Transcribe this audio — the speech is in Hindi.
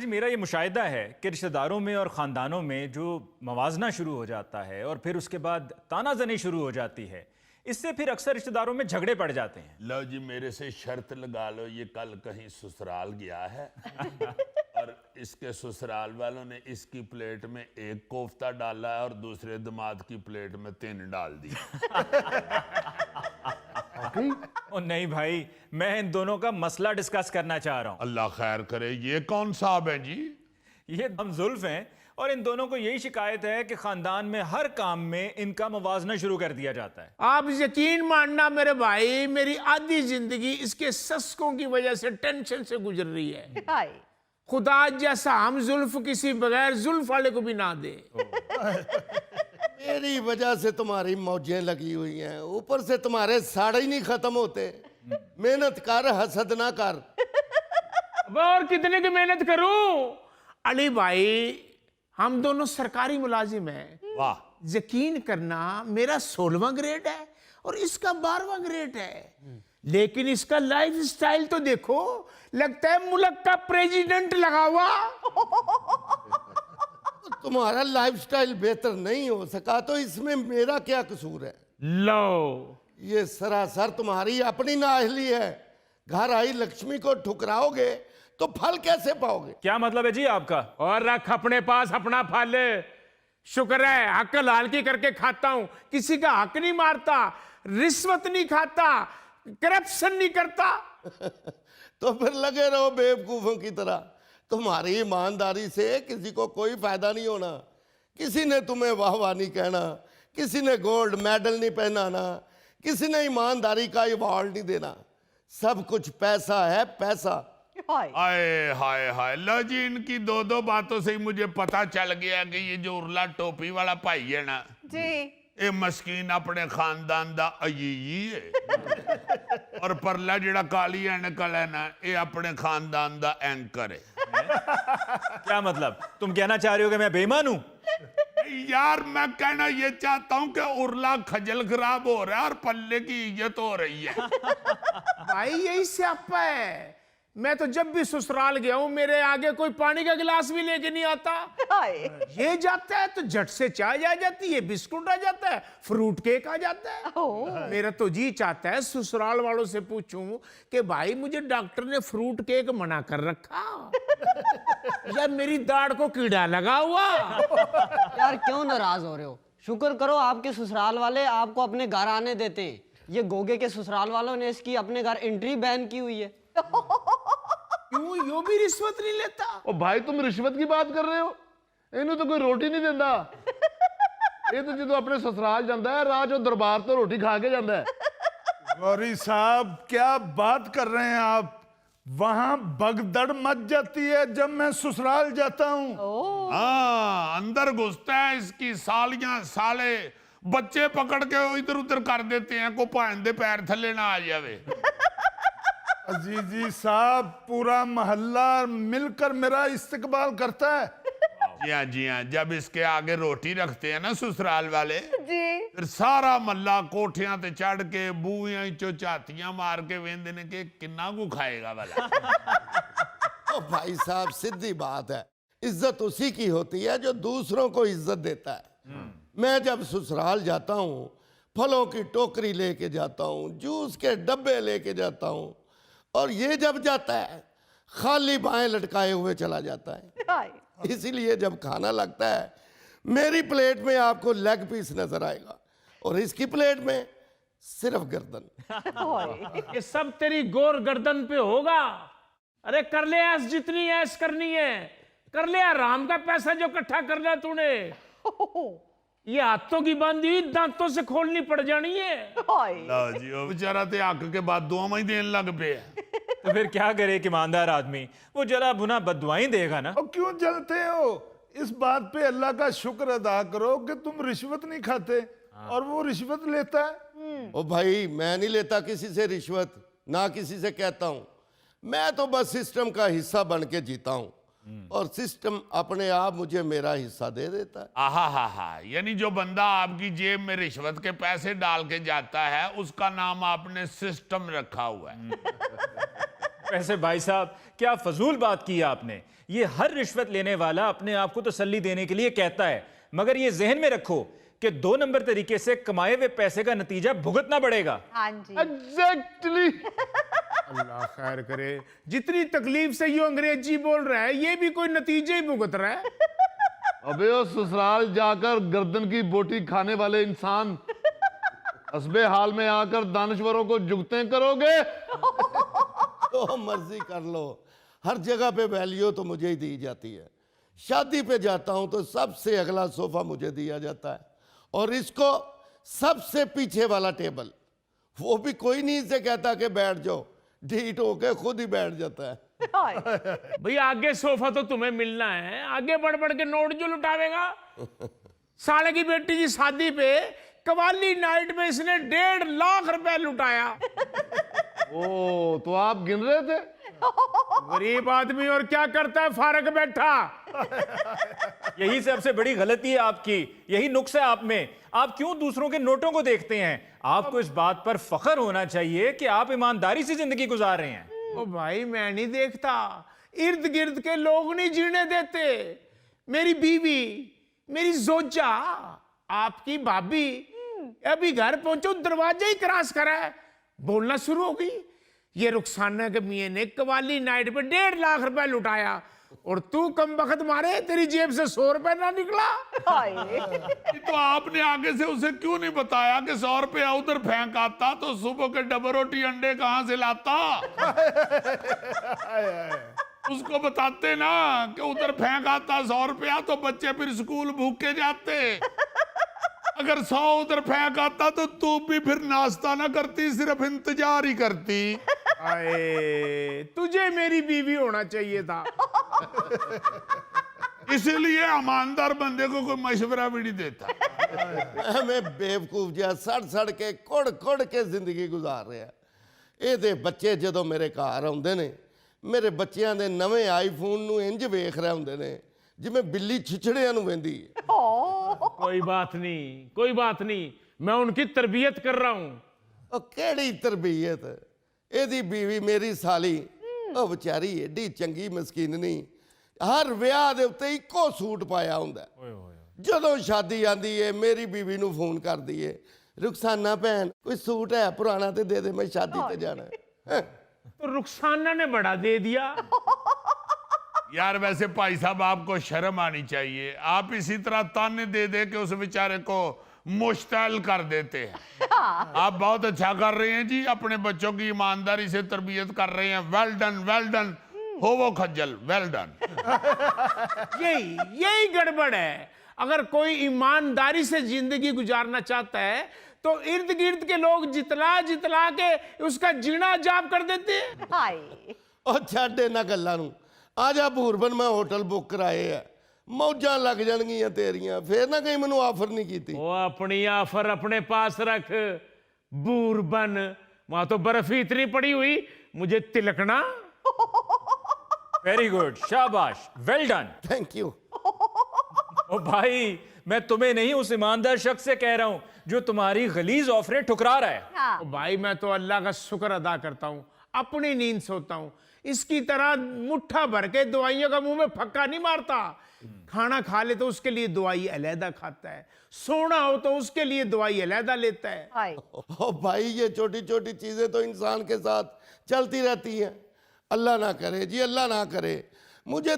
जी, मेरा ये मुशाहिदा है कि रिश्तेदारों में और ख़ानदानों में जो मवाजना शुरू हो जाता है और फिर उसके बाद तानाजनी शुरू हो जाती है, इससे फिर अक्सर रिश्तेदारों में झगड़े पड़ जाते हैं। लो जी, मेरे से शर्त लगा लो, ये कल कहीं ससुराल गया है और इसके ससुराल वालों ने इसकी प्लेट में एक कोफ्ता डाला है और दूसरे दामाद की प्लेट में 3 डाल दी। ओ नहीं भाई, मैं इन दोनों का मसला डिस्कस करना चाह रहा हूँ। अल्लाह खैर करे। ये कौन साहब है जी? ये हम जुल्फ हैं और इन दोनों को यही शिकायत है कि खानदान में हर काम में इनका मवाजना शुरू कर दिया जाता है। आप यकीन मानना मेरे भाई, मेरी आधी जिंदगी इसके सस्कों की वजह से टेंशन से गुजर रही है। खुदा जैसा हम जुल्फ किसी बगैर जुल्फ वाले को भी ना दे। मेरी वजह से तुम्हारी मौजें लगी हुई हैं, ऊपर से तुम्हारे साड़े ही नहीं खत्म होते। मेहनत कर, हसद ना कर। अब और कितने की मेहनत करूं? अली भाई, हम दोनों सरकारी मुलाजिम हैं। वाह। यकीन करना, मेरा 16वां ग्रेड है और इसका 12वां ग्रेड है, लेकिन इसका लाइफ स्टाइल तो देखो, लगता है मुल्क का प्रेसिडेंट लगा हुआ। तुम्हारा लाइफस्टाइल बेहतर नहीं हो सका तो इसमें मेरा क्या कसूर है? लो, ये सरासर तुम्हारी अपनी नाअहली है। घर आई लक्ष्मी को ठुकराओगे तो फल कैसे पाओगे? क्या मतलब है जी आपका? और रख अपने पास अपना फल। शुक्र है हक हलाल की करके खाता हूं, किसी का हक नहीं मारता, रिश्वत नहीं खाता, करप्शन नहीं करता। तो फिर लगे रहो बेवकूफों की तरह। तुम्हारी ईमानदारी से किसी को कोई फायदा नहीं होना। किसी ने तुम्हें वाह नहीं कहना, किसी ने गोल्ड मेडल नहीं पहनाना, किसी ने ईमानदारी का अवार्ड नहीं देना। सब कुछ पैसा है, पैसा। हाय हाय हाय। लो जी, इनकी 2 बातों से ही मुझे पता चल गया कि ये जो उर्ला टोपी वाला भाई है ना जी, ये मस्कीन अपने खानदान दा अजीजी है और परला जेड़ा काली एनकल है ना, ये अपने खानदान दा एंकर है। क्या मतलब? तुम कहना चाह रहे हो कि मैं बेईमान हूं? यार, मैं कहना ये चाहता हूं कि उर्ला खजल खराब हो रहा है और पल्ले की इज्जत हो रही है। भाई यही स्यापा है। मैं तो जब भी ससुराल गया हूं, मेरे आगे कोई पानी का गिलास भी लेके नहीं आता। ये जाता है तो झट से चाय आ जाती है, बिस्कुट आ जाता है, फ्रूट केक आ जाता है। मेरा तो जी चाहता है ससुराल वालों से पूछूं कि भाई मुझे डॉक्टर ने फ्रूट केक मना कर रखा या मेरी दाढ़ को कीड़ा लगा हुआ। यार क्यों नाराज हो रहे हो? शुक्र करो आपके ससुराल वाले आपको अपने घर आने देते हैं। ये गोगे के ससुराल वालों ने इसकी अपने घर एंट्री बैन की हुई है। क्यों, यो भी रिश्वत नहीं लेता? ओ भाई, तुम रिश्वत की बात कर रहे हो? इन्हें तो कोई रोटी नहीं देता। ये तो जो अपने ससुराल जाता है, राज और दरबार तो रोटी खा के जाता है। गौरी साहब, क्या बात कर रहे हैं आप? वहां भगदड़ मच जाती है जब मैं ससुराल जाता हूँ। हाँ, अंदर घुसता है, इसकी सालियां साले बच्चे पकड़ के इधर उधर कर देते हैं, को भान दे पैर थले ना आ जावे। अजीजी साहब, पूरा मोहल्ला मिलकर मेरा इस्तकबाल करता है। जी हाँ, जी हाँ। जब इसके आगे रोटी रखते हैं ना ससुराल वाले जी, फिर सारा मल्ला कोठियां ते चढ़ के बूहियां चो झातियां मार के वेंदे ने कि किन्ना को खाएगा वाला। ओ भाई साहब, सीधी बात है, इज्जत उसी की होती है जो दूसरों को इज्जत देता है। मैं जब ससुराल जाता हूँ, फलों की टोकरी लेके जाता हूँ, जूस के डब्बे लेके जाता हूँ, और ये जब जाता है खाली बाएं लटकाए हुए चला जाता है। इसीलिए जब खाना लगता है, मेरी प्लेट में आपको लेग पीस नजर आएगा और इसकी प्लेट में सिर्फ गर्दन। ये सब तेरी गोर गर्दन पे होगा। अरे कर ले ऐस, जितनी ऐस करनी है कर ले। आराम का पैसा जो इकट्ठा करना तूने, ये हाथों की बांधी हुई दांतों से खोलनी पड़ जानी है। लो जी, वो बेचारा ते हक के बाद दुआ में ही देने लग पे। तो फिर क्या करे एक ईमानदार आदमी? वो जरा भुना बददुआएं देगा ना। और क्यों जलते हो? इस बात पे अल्लाह का शुक्र अदा करो कि तुम रिश्वत नहीं खाते और वो रिश्वत लेता है। ओ भाई, मैं नहीं लेता किसी से रिश्वत, ना किसी से कहता हूँ। मैं तो बस सिस्टम का हिस्सा बन के जीता हूँ और सिस्टम अपने आप मुझे मेरा हिस्सा दे देता है। आहा हा हा। यानी जो बंदा आपकी जेब में रिश्वत के पैसे डाल के जाता है, उसका नाम आपने सिस्टम रखा हुआ है। वैसे भाई साहब क्या फजूल बात की आपने। ये हर रिश्वत लेने वाला अपने आप को तसल्ली देने के लिए कहता है, मगर ये जहन में रखो कि 2 नंबर तरीके से कमाए हुए पैसे का नतीजा भुगतना पड़ेगा। हाँ जी। एग्जैक्टली। अल्लाह खैर करे, जितनी तकलीफ से ये अंग्रेजी बोल रहा है ये भी कोई नतीजे ही भुगत रहा है। अबे ओ ससुराल जाकर गर्दन की बोटी खाने वाले इंसान, हस्बे हाल में आकर दानश्वरों को जुगतें करोगे? तो मर्जी कर लो, हर जगह पे वैल्यू तो मुझे ही दी जाती है। शादी पे जाता हूं तो सबसे अगला सोफा मुझे दिया जाता है, और इसको सबसे पीछे वाला टेबल। वो भी कोई नहीं इसे कहता कि बैठ जाओ, ढीठ होके खुद ही बैठ जाता है। भाई आगे सोफा तो तुम्हें मिलना है, आगे बढ़ बढ़ के नोट जो लुटावेगा। साले की बेटी की शादी पे कवाली नाइट में इसने 1.5 लाख रुपए लुटाया। ओ, तो आप गिन रहे थे? गरीब आदमी और क्या करता है, फारग बैठा। यही सबसे बड़ी गलती है आपकी, यही नुक्स है आप में। आप क्यों दूसरों के नोटों को देखते हैं? आपको इस बात पर फख्र होना चाहिए कि आप ईमानदारी से जिंदगी गुजार रहे हैं। ओ भाई मैं नहीं देखता, इर्द गिर्द के लोग नहीं जीने देते। मेरी बीवी, मेरी जोजा, आपकी भाभी अभी घर पहुंचो दरवाजा ही क्रॉस करा है, बोलना शुरू हो गई। ये रुखसाना के मियां ने कवाली नाइट पे 1.5 लाख रुपए लुटाया, और तू कम बखत मारे तेरी जेब से 100 रुपए ना निकला। तो आपने आगे से उसे क्यों नहीं बताया कि 100 रुपया उधर फेंक आता तो सुबह के डबल रोटी अंडे कहां से लाता? उसको बताते ना कि उधर फेंक आता 100 रुपया, तो बच्चे फिर स्कूल भूखे जाते। अगर 100 उधर फेंक आता तो तू भी फिर नाश्ता ना करती, सिर्फ इंतजार ही करती। आए, तुझे मेरी बीवी होना चाहिए था। इसीलिए ईमानदार बंदे को कोई मशवरा भी नहीं देता। मैं बेवकूफ जिहा सड़ सड़ के कुड़ कुड़ के जिंदगी गुजार रहा। ਇਹਦੇ ਬੱਚੇ ਜਦੋਂ ਮੇਰੇ ਘਰ ਆਉਂਦੇ ਨੇ, ਮੇਰੇ ਬੱਚਿਆਂ ਦੇ ਨਵੇਂ ਆਈਫੋਨ ਨੂੰ ਇੰਜ ਵੇਖ ਰਹੇ ਹੁੰਦੇ ਨੇ ਜਿਵੇਂ ਬਿੱਲੀ ਛਿਛੜਿਆਂ ਨੂੰ ਵੇਂਦੀ ਹੈ। कोई बात नहीं, कोई बात नहीं, मैं उनकी तरबियत कर रहा हूं। ਉਹ ਕਿਹੜੀ ਤਰਬੀਅਤ? ਇਹਦੀ ਬੀਵੀ ਮੇਰੀ ਸਾਲੀ, ਉਹ ਵਿਚਾਰੀ ਏਡੀ ਚੰਗੀ ਮਸਕੀਨ ਨਹੀਂ, ਹਰ ਵਿਆਹ ਦੇ ਉੱਤੇ ਇੱਕੋ ਸੂਟ ਪਾਇਆ ਹੁੰਦਾ। ਜਦੋਂ ਸ਼ਾਦੀ ਆਂਦੀ ਏ ਮੇਰੀ ਬੀਵੀ ਨੂੰ ਫੋਨ ਕਰਦੀ ਏ, रुखसाना भैन कोई सूट है पुराना तो दे दे, मैं शादी पे जाना है। तो रुखसाना ने बड़ा दे दिया। यार वैसे भाई साहब आपको शर्म आनी चाहिए, आप इसी तरह ताने दे दे के उस बेचारे को मुश्तैल कर देते हैं। आप बहुत अच्छा कर रहे हैं जी, अपने बच्चों की ईमानदारी से तरबियत कर रहे हैं। Well done, well done. हो वो खज्जल, वेल डन। यही गड़बड़ है। अगर कोई ईमानदारी से जिंदगी गुजारना चाहता है तो इर्द गिर्द के लोग जितला जितला के उसका जीना जाप कर देते हैं। ਉਹ ਛੱਡ ਇਹਨਾਂ ਗੱਲਾਂ ਨੂੰ, ਆ ਜਾ ਭੂਰਬਨ, ਮੈਂ ਹੋਟਲ ਬੁੱਕ ਕਰਾਏ ਆ, ਮੌਜਾਂ ਲੱਗ ਜਾਣਗੀਆਂ ਤੇਰੀਆਂ। ਫੇਰ ਨਾ ਕਹੀਂ ਮੈਨੂੰ ਆਫਰ नहीं की थी। वो अपनी ऑफर अपने पास रख, बूरबन, वहां तो बर्फ ही इतनी पड़ी हुई मुझे तिलकना। वेरी गुड, शाबाश, वेल डन। Thank you. ओ भाई मैं तुम्हें नहीं, उस ईमानदार शख्स से कह रहा हूं जो तुम्हारी गलीज ऑफरें ठुकरा रहा है। तो भाई मैं तो अल्लाह का शुक्र अदा करता हूँ, अपनी नींद सोता हूँ। इसकी तरह मुट्ठा भर के दवाइयों का मुंह में फक्का नहीं मारता। खाना खा ले तो उसके लिए दवाई अलहदा खाता है, सोना हो तो उसके लिए दवाई अलहदा लेता है। ओ भाई ये छोटी छोटी चीजें तो इंसान के साथ चलती रहती हैं। अल्लाह ना करे जी, अल्लाह ना करे। मुझे